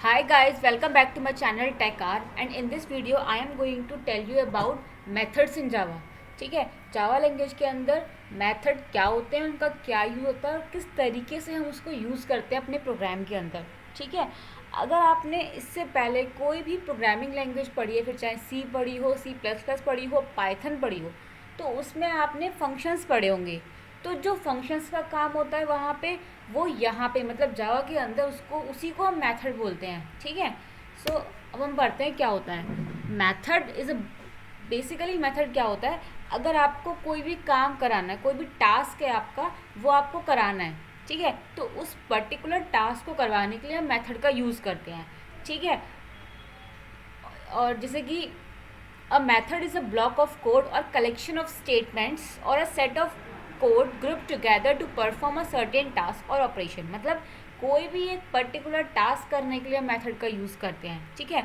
Hi guys, welcome back to my channel TechR and in this video I am going to tell you about methods in Java. ठीक है, Java language के अंदर method क्या होते हैं, उनका क्या यूज़ होता है और किस तरीके से हम उसको यूज़ करते हैं अपने प्रोग्राम के अंदर. ठीक है, अगर आपने इससे पहले कोई भी प्रोग्रामिंग लैंग्वेज पढ़ी है, फिर चाहे सी पढ़ी हो, C++ पढ़ी हो, पाइथन पढ़ी हो, तो उसमें आपने फंक्शंस पढ़े होंगे. तो जो फंक्शंस का काम होता है वहाँ पे वो यहाँ पे मतलब जावा के अंदर उसको उसी को हम मेथड बोलते हैं. ठीक है, सो अब हम पढ़ते हैं क्या होता है. Method is a basically method क्या होता है, अगर आपको कोई भी काम कराना है, कोई भी टास्क है आपका, वो आपको कराना है. ठीक है, तो उस पर्टिकुलर टास्क को करवाने के लिए हम मेथड का यूज़ करते हैं. ठीक है, और जैसे कि a method is a block of code और कलेक्शन ऑफ स्टेटमेंट्स और a set of code group together to perform a certain task और ऑपरेशन. मतलब कोई भी एक पर्टिकुलर टास्क करने के लिए मेथड का यूज़ करते हैं. ठीक है,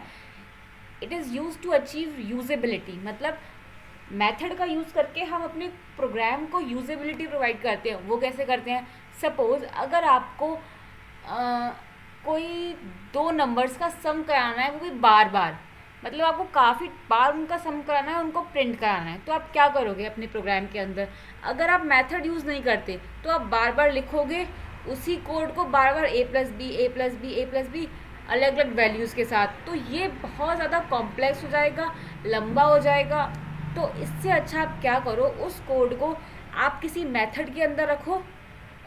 it is use to achieve usability. मतलब मेथड का यूज़ करके हम अपने प्रोग्राम को यूजेबिलिटी प्रोवाइड करते हैं. वो कैसे करते हैं, सपोज़ अगर आपको कोई दो नंबर्स का सम कराना है, वो भी बार बार, मतलब आपको काफ़ी बार उनका सम कराना है, उनको प्रिंट कराना है, तो आप क्या करोगे अपने प्रोग्राम के अंदर. अगर आप मेथड यूज़ नहीं करते तो आप बार बार लिखोगे उसी कोड को, बार बार a plus B A plus B A plus B अलग अलग वैल्यूज़ के साथ. तो ये बहुत ज़्यादा कॉम्प्लेक्स हो जाएगा, लंबा हो जाएगा. तो इससे अच्छा आप क्या करो, उस कोड को आप किसी मेथड के अंदर रखो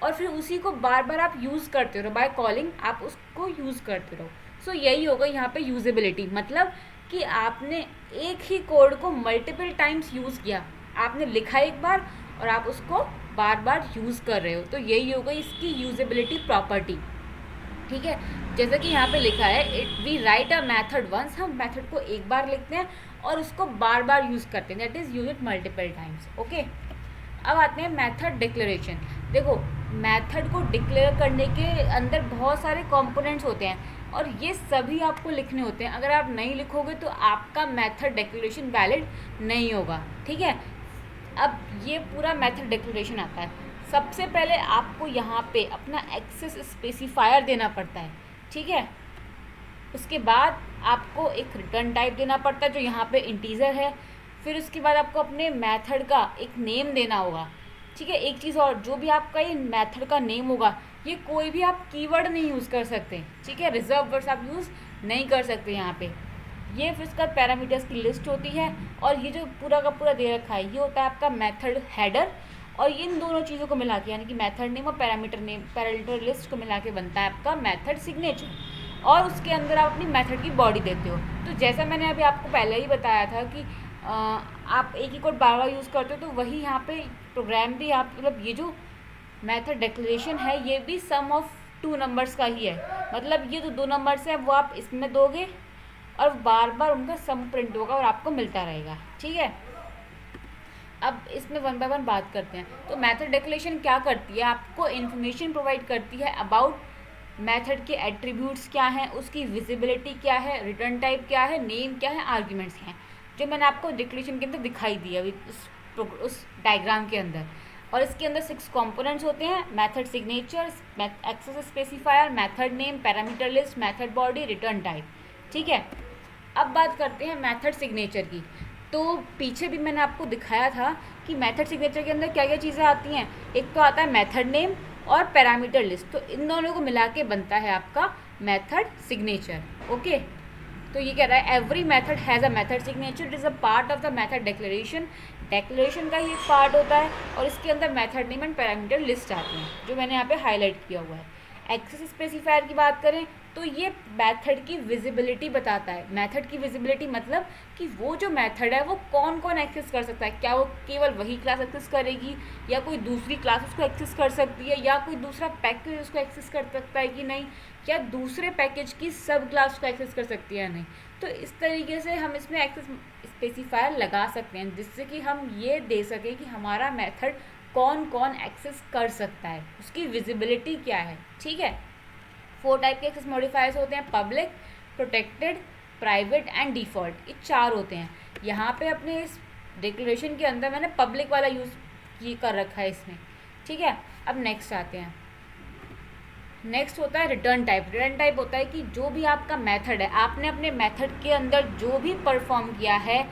और फिर उसी को बार बार आप यूज़ करते रहो. बाय कॉलिंग आप उसको यूज़ करते रहो. सो यही होगा यहाँ पे यूजेबिलिटी. मतलब कि आपने एक ही कोड को मल्टीपल टाइम्स यूज़ किया, आपने लिखा एक बार और आप उसको बार बार यूज़ कर रहे हो. तो यही होगा इसकी यूजेबिलिटी प्रॉपर्टी. ठीक है, जैसे कि यहाँ पे लिखा है it we write a method once. हम मेथड को एक बार लिखते हैं और उसको बार बार यूज़ करते हैं, that is use it multiple times. Okay, अब आते हैं मेथड डिक्लेरेशन. देखो, मेथड को डिक्लेयर करने के अंदर बहुत सारे कंपोनेंट्स होते हैं और ये सभी आपको लिखने होते हैं. अगर आप नहीं लिखोगे तो आपका मेथड डिक्लेरेशन वैलिड नहीं होगा. ठीक है, अब ये पूरा मेथड डिक्लेरेशन आता है. सबसे पहले आपको यहाँ पे अपना एक्सेस स्पेसिफायर देना पड़ता है. ठीक है, उसके बाद आपको एक रिटर्न टाइप देना पड़ता है जो यहाँ पे इंटीजर है. फिर उसके बाद आपको अपने मेथड का एक नेम देना होगा. ठीक है, एक चीज़ और, जो भी आपका ये मेथड का नेम होगा, ये कोई भी आप कीवर्ड नहीं यूज़ कर सकते. ठीक है, रिजर्व वर्ड्स आप यूज़ नहीं कर सकते यहाँ पे. ये फिर उसका पैरामीटर्स की लिस्ट होती है और ये जो पूरा का पूरा दे रखा है ये होता है आपका मेथड हेडर. और इन दोनों चीज़ों को मिला के, यानी कि मेथड नेम और पैरामीटर लिस्ट को मिला के बनता है आपका मेथड सिग्नेचर. और उसके अंदर आप अपनी मेथड की बॉडी देते हो. तो जैसा मैंने अभी आपको पहले ही बताया था कि आप एक ही कोड बार बार यूज़ करते हो, तो वही यहाँ पे प्रोग्राम भी आप, मतलब ये जो मेथड डिक्लेरेशन है ये भी सम ऑफ टू नंबर्स का ही है. मतलब ये जो दो नंबर्स हैं वो आप इसमें दोगे और बार बार उनका सम प्रिंट होगा और आपको मिलता रहेगा. ठीक है, अब इसमें वन बाय वन बात करते हैं. तो मेथड डिक्लेरेशन क्या करती है, आपको इन्फॉर्मेशन प्रोवाइड करती है अबाउट मेथड के एट्रीब्यूट्स क्या हैं, उसकी विजिबिलिटी क्या है, रिटर्न टाइप क्या है, नेम क्या है, आर्ग्यूमेंट्स क्या हैं, जो मैंने आपको डिक्लेरेशन के अंदर दिखाई दी अभी उस डायग्राम के अंदर. और इसके अंदर 6 कंपोनेंट्स होते हैं: method signature, access specifier, method name, parameter list, method body, return type. ठीक है, अब बात करते हैं मेथड सिग्नेचर की. तो पीछे भी मैंने आपको दिखाया था कि मेथड सिग्नेचर के अंदर क्या क्या चीज़ें आती हैं. एक तो आता है मेथड नेम और पैरामीटर लिस्ट. तो इन दोनों को मिला के बनता है आपका मेथड सिग्नेचर. ओके, तो ये कह रहा है every method has a method signature, it is a part of the method declaration. Declaration का ही एक पार्ट होता है और इसके अंदर method name and parameter list आती हैं, जो मैंने यहाँ पे हाईलाइट किया हुआ है. एक्सेस स्पेसिफायर की बात करें तो ये मेथड की विजिबिलिटी बताता है. मेथड की विजिबिलिटी मतलब कि वो जो मेथड है वो कौन कौन एक्सेस कर सकता है. क्या वो केवल वही क्लास एक्सेस करेगी, या कोई दूसरी क्लास उसको एक्सेस कर सकती है, या कोई दूसरा पैकेज उसको एक्सेस कर सकता है कि नहीं, या दूसरे पैकेज की सब क्लास को एक्सेस कर सकती है या नहीं. तो इस तरीके से हम इसमें एक्सेस स्पेसिफायर लगा सकते हैं जिससे कि हम ये दे सकें कि हमारा मेथड कौन कौन एक्सेस कर सकता है, उसकी विजिबिलिटी क्या है. ठीक है, 4 टाइप के एक्सेस मॉडिफायर्स होते हैं: public, protected, private and default. ये 4 होते हैं. यहाँ पे अपने इस डिक्लेरेशन के अंदर मैंने पब्लिक वाला यूज़ कर रखा है इसमें. ठीक है, अब नेक्स्ट आते हैं. नेक्स्ट होता है रिटर्न टाइप। रिटर्न टाइप होता है कि जो भी आपका मेथड है, आपने अपने मेथड के अंदर जो भी परफॉर्म किया है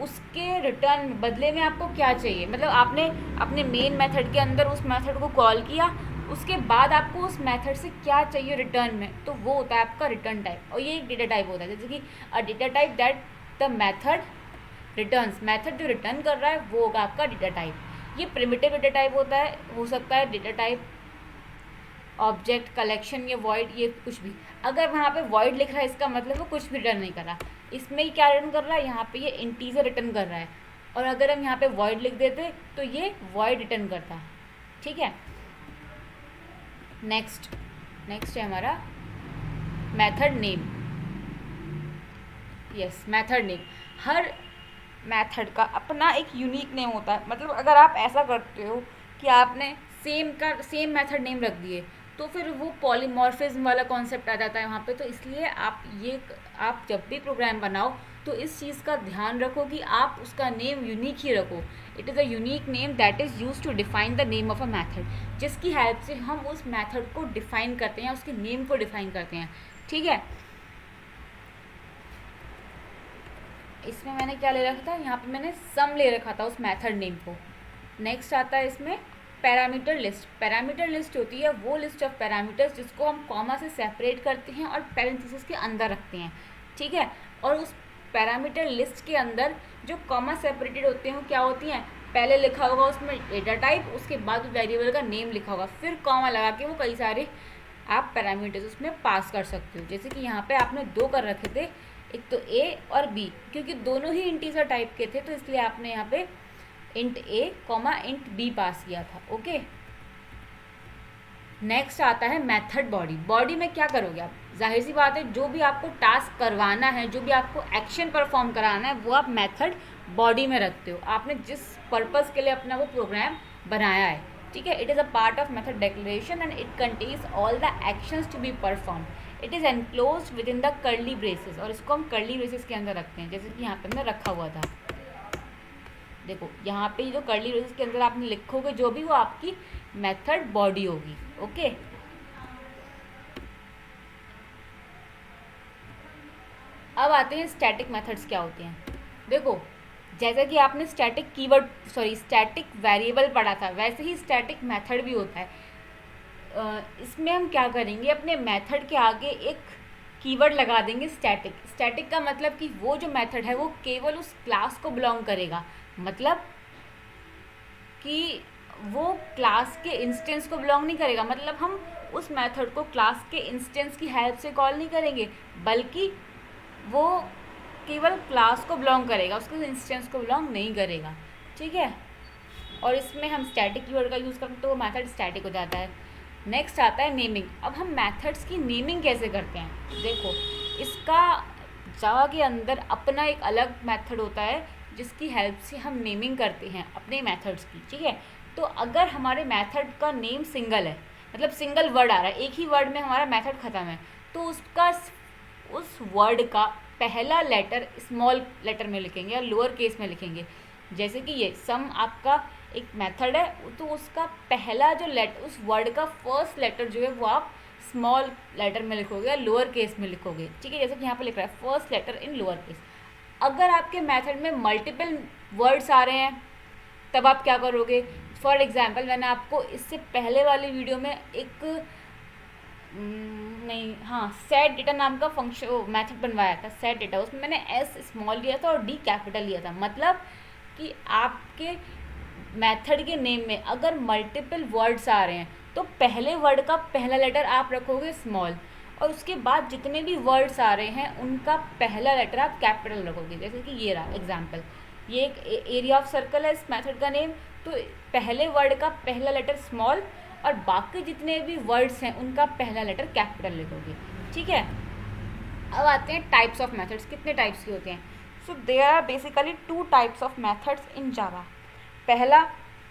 उसके रिटर्न बदले में आपको क्या चाहिए। मतलब आपने अपने मेन मेथड के अंदर उस मेथड को कॉल किया, उसके बाद आपको उस मेथड से क्या चाहिए रिटर्न में, तो वो होता है आपका रिटर्न टाइप। और ये एक डेटा टाइप होता है, जैसे कि a data type that the method returns, method जो रिटर्न कर रहा है वो होगा आपका डेटा टाइप। ये प्रिमिटिव डेटा टाइप होता है, हो सकता है डेटा टाइप ऑब्जेक्ट कलेक्शन या वॉइड, ये कुछ भी। अगर वहाँ पे वॉइड लिख रहा है इसका मतलब वो कुछ भी रिटर्न नहीं कर रहा। इसमें ही क्या रिटर्न कर रहा है, यहाँ पे ये इंटीजर रिटर्न कर रहा है। और अगर हम यहाँ पे वॉइड लिख देते तो ये वॉइड रिटर्न करता। ठीक है। नेक्स्ट है हमारा method name. Yes, method name. हर मेथड का अपना एक यूनिक नेम होता है। मतलब अगर आप ऐसा करते हो कि आपने सेम मेथड नेम रख दिए तो फिर वो पॉलीमॉर्फिज्म वाला कॉन्सेप्ट आ जाता है वहाँ पे। तो इसलिए आप जब भी प्रोग्राम बनाओ तो इस चीज़ का ध्यान रखो कि आप उसका नेम यूनिक ही रखो। It is a unique name that is use to define the name of a method, जिसकी हेल्प से हम उस मैथड को डिफाइन करते हैं, उसके नेम को डिफाइन करते हैं। ठीक है। इसमें मैंने क्या ले रखा था, यहाँ पे मैंने सम ले रखा था उस मेथड नेम को। नेक्स्ट आता है इसमें पैरामीटर लिस्ट। पैरामीटर लिस्ट होती है वो लिस्ट ऑफ पैरामीटर्स जिसको हम कॉमा से सेपरेट करते हैं और पैरेंथेसिस के अंदर रखते हैं। ठीक है। और उस पैरामीटर लिस्ट के अंदर जो कॉमा सेपरेटेड होते हैं वो क्या होती हैं, पहले लिखा होगा उसमें डेटा टाइप, उसके बाद वेरिएबल का नेम लिखा होगा, फिर कॉमा लगा के वो कई सारे आप पैरामीटर्स उसमें पास कर सकते हो। जैसे कि यहाँ पे आपने 2 कर रखे थे, एक तो ए और बी, क्योंकि दोनों ही इंटीजर टाइप के थे तो इसलिए आपने यहाँ पे इंट ए कॉमा इंट बी पास किया था। ओके। नेक्स्ट आता है मेथड बॉडी। बॉडी में क्या करोगे आप, जाहिर सी बात है जो भी आपको टास्क करवाना है, जो भी आपको एक्शन परफॉर्म कराना है वो आप मेथड बॉडी में रखते हो। आपने जिस पर्पज़ के लिए अपना वो प्रोग्राम बनाया है। ठीक है। It is a part of method declaration and it contains all the actions to be perform. It is enclose with in the curly braces, और इसको हम कर्ली ब्रेसेस के अंदर रखते हैं, जैसे कि यहाँ पे हमने रखा हुआ था। देखो यहाँ पे जो कर्ली ब्रेसेस के अंदर आपने लिखोगे जो भी, वो आपकी मेथड बॉडी होगी। ओके। अब आते हैं स्टैटिक मेथड्स क्या होते हैं। देखो जैसा कि आपने स्टैटिक वेरिएबल पढ़ा था, वैसे ही स्टैटिक मेथड भी होता है। इसमें हम क्या करेंगे, अपने मेथड के आगे एक कीवर्ड लगा देंगे स्टैटिक। स्टैटिक का मतलब कि वो जो मेथड है वो केवल उस क्लास को बिलोंग करेगा, मतलब कि वो क्लास के इंस्टेंस को बिलोंग नहीं करेगा। मतलब हम उस मेथड को क्लास के इंस्टेंस की हेल्प से कॉल नहीं करेंगे, बल्कि वो केवल क्लास को बिलोंग करेगा, उसके इंस्टेंस को बिलोंग नहीं करेगा। ठीक है। और इसमें हम स्टैटिक कीवर्ड का यूज़ करते हैं तो वो मेथड स्टैटिक हो जाता है। नेक्स्ट आता है नेमिंग। अब हम मेथड्स की नेमिंग कैसे करते हैं, देखो इसका जावा के अंदर अपना एक अलग मेथड होता है जिसकी हेल्प से हम नेमिंग करते हैं अपने मेथड्स की। ठीक है। तो अगर हमारे मेथड का नेम सिंगल है, मतलब सिंगल वर्ड आ रहा है, एक ही वर्ड में हमारा मेथड ख़त्म है, तो उस वर्ड का पहला लेटर स्मॉल लेटर में लिखेंगे या लोअर केस में लिखेंगे। जैसे कि ये सम आपका एक मेथड है तो उसका पहला जो लेटर, उस वर्ड का फर्स्ट लेटर जो है वो आप स्मॉल लेटर में लिखोगे या लोअर केस में लिखोगे। ठीक है। जैसे कि यहाँ पे लिख रहा है first letter in lower case. अगर आपके मेथड में मल्टीपल वर्ड्स आ रहे हैं तब आप क्या करोगे, फॉर एग्जाम्पल मैंने आपको इससे पहले वाली वीडियो में सेट डेटा नाम का फंक्शन मेथड बनवाया था, सेट डेटा। उसमें मैंने एस स्मॉल लिया था और डी कैपिटल लिया था। मतलब कि आपके मेथड के नेम में अगर मल्टीपल वर्ड्स आ रहे हैं तो पहले वर्ड का पहला लेटर आप रखोगे स्मॉल, और उसके बाद जितने भी वर्ड्स आ रहे हैं उनका पहला लेटर आप कैपिटल रखोगे। जैसे कि ये रहा एग्जाम्पल, ये एक एरिया ऑफ सर्कल है इस मेथड का नेम, तो पहले वर्ड का पहला लेटर स्मॉल और बाकी जितने भी वर्ड्स हैं उनका पहला लेटर कैपिटल लिखोगे। ठीक है। अब आते हैं टाइप्स ऑफ मेथड्स। कितने टाइप्स के होते हैं, so there are basically 2 types of methods in Java. पहला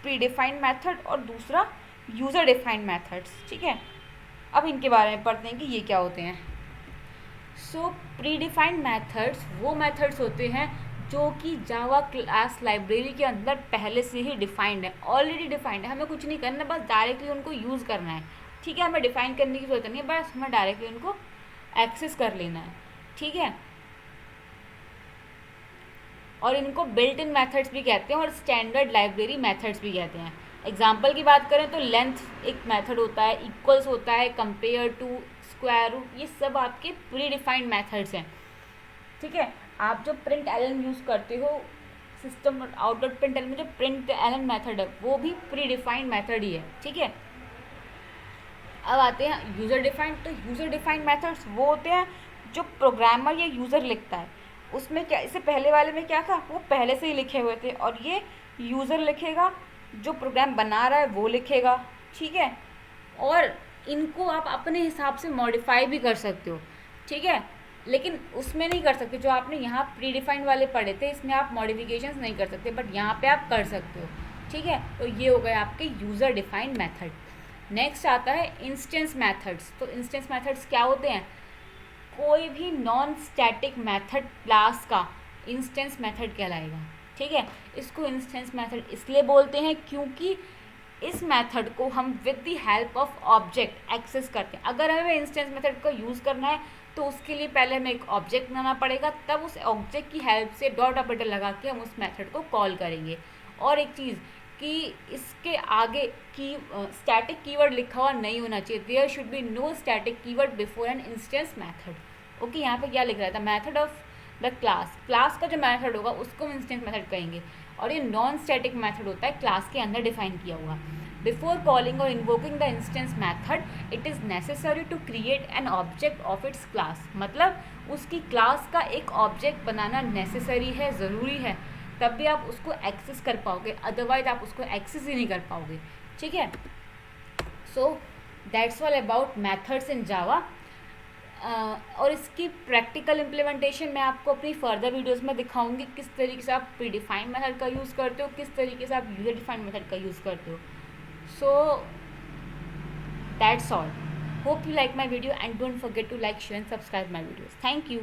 प्री डिफाइंड मेथड और दूसरा यूज़र डिफाइंड मेथड्स। ठीक है। अब इनके बारे में पढ़ते हैं कि ये क्या होते हैं। सो प्री डिफाइंड मेथड्स वो मेथड्स होते हैं जो कि जावा क्लास लाइब्रेरी के अंदर पहले से ही डिफाइंड है, ऑलरेडी डिफाइंड है, हमें कुछ नहीं करना, बस डायरेक्टली उनको यूज़ करना है। ठीक है, हमें डिफाइन करने की जरूरत नहीं है, बस हमें डायरेक्टली उनको एक्सेस कर लेना है। ठीक है, और इनको बिल्ट इन मेथड्स भी कहते हैं और स्टैंडर्ड लाइब्रेरी मेथड्स भी कहते हैं। एग्जाम्पल की बात करें तो लेंथ एक मेथड होता है, इक्वल्स होता है, कंपेयर टू, स्क्वायर रूट, ये सब आपके प्री डिफाइंड मेथड्स हैं। ठीक है, आप जो प्रिंट एलन यूज़ करते हो सिस्टम आउटपुट प्रिंट एलन में, जो प्रिंट एलन मेथड है वो भी प्री डिफाइंड मेथड ही है। ठीक है, अब आते हैं यूज़र डिफाइंड। तो यूज़र डिफाइंड मेथड्स वो होते हैं जो प्रोग्रामर या यूज़र लिखता है। उसमें क्या, इससे पहले वाले में क्या था, वो पहले से ही लिखे हुए थे, और ये यूज़र लिखेगा, जो प्रोग्राम बना रहा है वो लिखेगा। ठीक है, और इनको आप अपने हिसाब से मॉडिफाई भी कर सकते हो। ठीक है, लेकिन उसमें नहीं कर सकते, जो आपने यहाँ प्री डिफाइंड वाले पढ़े थे इसमें आप मॉडिफिकेशंस नहीं कर सकते, बट यहाँ पे आप कर सकते हो। ठीक है, तो ये हो गए आपके यूज़र डिफाइंड मेथड। नेक्स्ट आता है इंस्टेंस मेथड्स। तो इंस्टेंस मेथड्स क्या होते हैं, कोई भी नॉन स्टैटिक मेथड क्लास का इंस्टेंस मेथड कहलाएगा। ठीक है, इसको इंस्टेंस मेथड इसलिए बोलते हैं क्योंकि इस मेथड को हम with the help of object access करते हैं। अगर हमें इंस्टेंस मेथड का यूज़ करना है तो उसके लिए पहले हमें एक ऑब्जेक्ट बनाना पड़ेगा, तब उस ऑब्जेक्ट की हेल्प से डॉट ऑपरेटर लगा के हम उस मेथड को कॉल करेंगे। और एक चीज़ कि इसके आगे की स्टैटिक कीवर्ड लिखा हुआ नहीं होना चाहिए, there should be no static keyword before an instance method. Okay, यहाँ पे क्या लिख रहा था, मेथड ऑफ द क्लास का जो मेथड होगा उसको हम इंस्टेंस मेथड कहेंगे, और ये नॉन स्टैटिक मेथड होता है क्लास के अंदर डिफाइन किया हुआ। बिफोर कॉलिंग और invoking the instance method it is necessary to create an object of its class. मतलब उसकी क्लास का एक ऑब्जेक्ट बनाना नेसेसरी है, ज़रूरी है, तब भी आप उसको एक्सेस कर पाओगे, अदरवाइज आप उसको एक्सेस ही नहीं कर पाओगे। ठीक है, so that's all about methods in Java. और इसकी प्रैक्टिकल इम्प्लीमेंटेशन मैं आपको अपनी फर्दर वीडियोस में दिखाऊंगी, किस तरीके से आप प्री डिफाइंड मेथड का यूज़ करते हो, किस तरीके से आप यूजर डिफाइंड मेथड का यूज़ करते हो। So that's all, hope you like my video and don't forget to like, share and subscribe my videos. Thank you.